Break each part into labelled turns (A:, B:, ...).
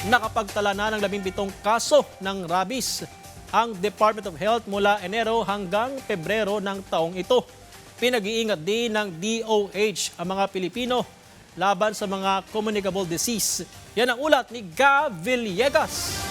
A: Nakapagtala na ng 17 kaso ng rabies ang Department of Health mula Enero hanggang Pebrero ng taong ito. Pinag-iingat din ng DOH ang mga Pilipino laban sa mga communicable disease. Yan ang ulat ni Gab Villegas.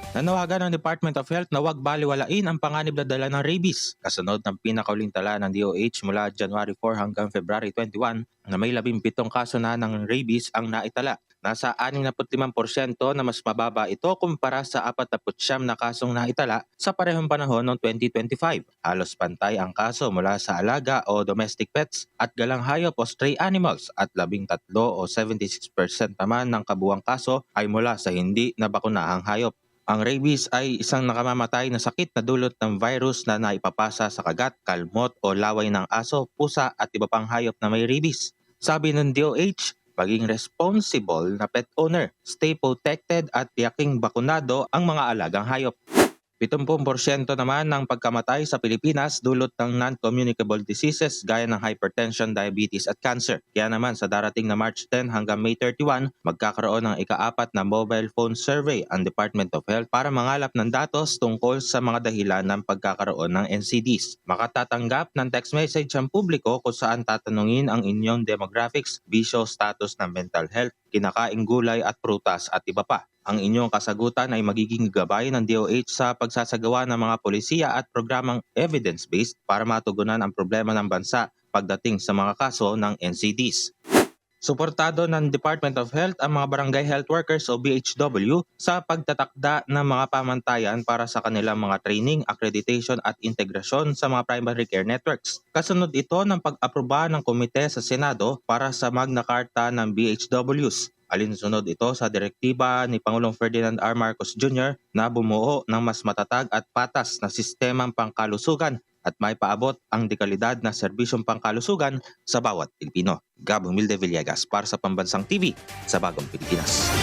B: Nanawagan ng Department of Health na huwag baliwalain ang panganib na dala ng rabies. Kasunod ng pinakauling tala ng DOH mula January 4 hanggang February 21 na may 17 kaso na ng rabies ang naitala. Nasa 65% na mas mababa ito kumpara sa 49 na kasong naitala sa parehong panahon noong 2025. Halos pantay ang kaso mula sa alaga o domestic pets at galang hayop o stray animals at 13 o 76% naman ng kabuang kaso ay mula sa hindi nabakunahang hayop. Ang rabies ay isang nakamamatay na sakit na dulot ng virus na naipapasa sa kagat, kalmot o laway ng aso, pusa at iba pang hayop na may rabies. Sabi ng DOH, maging responsible na pet owner, stay protected at tiyaking bakunado ang mga alagang hayop. 70% naman ng pagkamatay sa Pilipinas dulot ng non-communicable diseases gaya ng hypertension, diabetes at cancer. Kaya naman sa darating na March 10 hanggang May 31, magkakaroon ng ika-4 na mobile phone survey ang Department of Health para mangalap ng datos tungkol sa mga dahilan ng pagkakaroon ng NCDs. Makatatanggap ng text message ang publiko kung saan tatanungin ang inyong demographics, bisyo, status ng mental health, kinakaing gulay at prutas at iba pa. Ang inyong kasagutan ay magiging gabay ng DOH sa pagsasagawa ng mga polisiya at programang evidence-based para matugunan ang problema ng bansa pagdating sa mga kaso ng NCDs. Suportado ng Department of Health ang mga barangay health workers o BHW sa pagtatakda ng mga pamantayan para sa kanilang mga training, accreditation at integrasyon sa mga primary care networks. Kasunod ito ng pag-aproba ng komite sa Senado para sa Magna Carta ng BHWs. Alinsunod ito sa direktiba ni Pangulong Ferdinand R. Marcos Jr. na bumuo ng mas matatag at patas na sistemang pangkalusugan at may paabot ang dekalidad na serbisyong pangkalusugan sa bawat Pilipino. Gab Humilde Villegas para sa Pambansang TV sa Bagong Pilipinas.